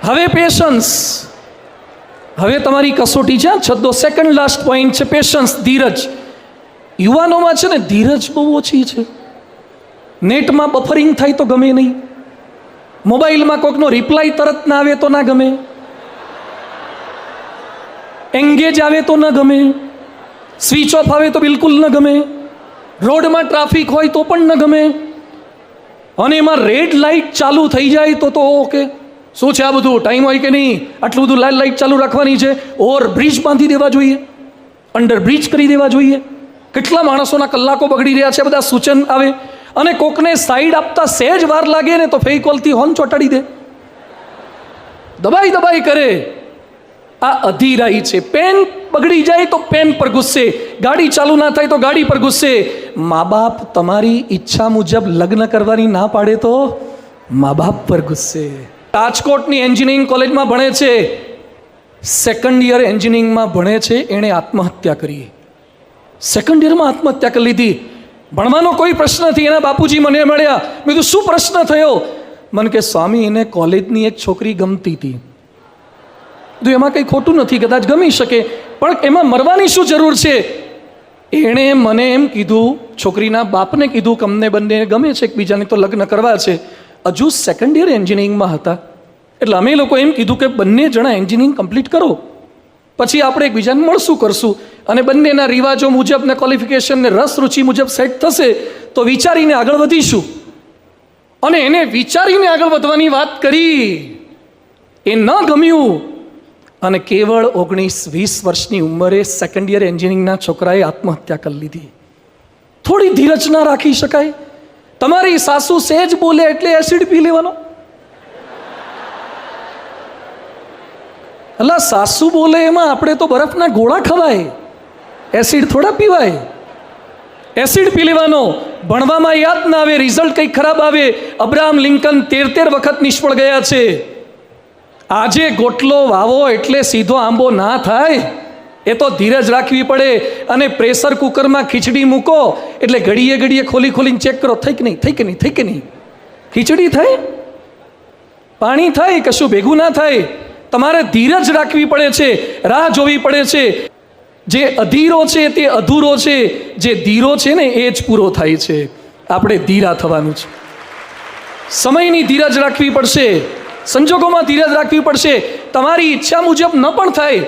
હવે પેશન્સ, હવે તમારી કસોટી છે. છદ્દો સેકન્ડ લાસ્ટ પોઈન્ટ છે પેશન્સ, ધીરજ. યુવાનોમાં છે ને ધીરજ બહુ ઓછી છે. નેટમાં બફરિંગ થાય તો ગમે નહીં, મોબાઈલમાં કોઈકનો રિપ્લાય તરત ના આવે તો ના ગમે, એંગેજ આવે તો ન ગમે, સ્વિચ ઓફ આવે તો બિલકુલ ન ગમે, રોડમાં ટ્રાફિક હોય તો પણ ન ગમે, અને એમાં રેડ લાઇટ ચાલુ થઈ જાય તો ઓકે, શું છે આ બધું, ટાઈમ હોય કે નહીં, આટલું બધું લાઇટ ચાલુ રાખવાની છે, ઓવર બ્રિજ બાંધી દેવા જોઈએ, અંડર બ્રિજ કરી દેવા જોઈએ. કેટલા માણસોના કલાકો બગડી રહ્યા છે, બધા સૂચન આવે. અને કોકને સાઈડ આપતા સહેજ વાર લાગે ને તો ફેવિકોલથી હોર્ન ચોંટાડી દે, દબાઈ દબાઈ કરે. આ અધીરાઈ છે. પેન બગડી જાય તો પેન પર ગુસ્સે, ગાડી ચાલુ ના થાય તો ગાડી પર ગુસ્સે. મા બાપ તમારી ઈચ્છા મુજબ લગ્ન કરવાની ના પાડે તો મા બાપ પર ગુસ્સે. રાજકોટની એન્જિનિયરિંગ કોલેજમાં ભણે છે, સેકન્ડ યર એન્જિનિયરિંગમાં ભણે છે, એણે આત્મહત્યા કરી. સેકન્ડ યરમાં આત્મહત્યા કરી લીધી. ભણવાનો કોઈ પ્રશ્ન નથી. એના બાપુજી મને મળ્યા, મેં કીધું શું પ્રશ્ન થયો? મને કે સ્વામી, એને કોલેજની એક છોકરી ગમતી હતી. તો એમાં કંઈ ખોટું નથી, કદાચ ગમી શકે, પણ એમાં મરવાની શું જરૂર છે? એણે મને એમ કીધું, છોકરીના બાપને કીધું કે અમને બંને ગમે છે એકબીજાને, તો લગ્ન કરવા છે. હજુ સેકન્ડ યર એન્જિનિયરિંગમાં હતા, એટલે અમે લોકો એમ કીધું કે બંને જણા એન્જિનિયરિંગ કમ્પ્લીટ કરો, પછી આપણે એકબીજાને મળશું કરશું, અને બંનેના રિવાજો મુજબ ને ક્વોલિફિકેશન ને રસ રુચિ મુજબ સેટ થશે તો વિચારીને આગળ વધીશું. અને એને વિચારીને આગળ વધવાની વાત કરી, એ ન ગમ્યું, અને કેવળ 19-20 વર્ષની ઉંમરે સેકન્ડ યર એન્જિનિયરિંગના છોકરાએ આત્મહત્યા કરી લીધી. થોડી ધીરજ ના રાખી શકાય? તમારી સાસુ સહેજ બોલે એટલે એસિડ પી લેવાનો? અલા, સાસુ બોલે એમાં આપણે તો બરફના ગોળા ખવાય, એસિડ થોડા પીવાય. એસિડ પી લેવાનો. ભણવામાં યાદ ના આવે, રિઝલ્ટ કંઈક ખરાબ આવે. અબ્રાહમ લિંકન 13 વખત નિષ્ફળ ગયા છે. આજે ગોટલો વાવો એટલે સીધો આંબો ના થાય, એ તો ધીરજ રાખવી પડે. અને પ્રેશર કુકરમાં ખીચડી મૂકો એટલે ઘડીએ ઘડીએ ખોલી ખોલીને ચેક કરો, થઈ કે નહીં, થઈ કે નહીં, થઈ કે નહીં. ખીચડી થાય, પાણી થાય, કશું ભેગું ના થાય. તમારે ધીરજ રાખવી પડે છે, રાહ જોવી પડે છે. જે અધીરો છે તે અધૂરો છે, જે ધીરો છે ને એ જ પૂરો થાય છે. આપણે ધીરા થવાનું છે. સમયની ધીરજ રાખવી પડશે, સંજોગોમાં ધીરજ રાખવી પડશે. તમારી ઈચ્છા મુજબ ન પણ થાય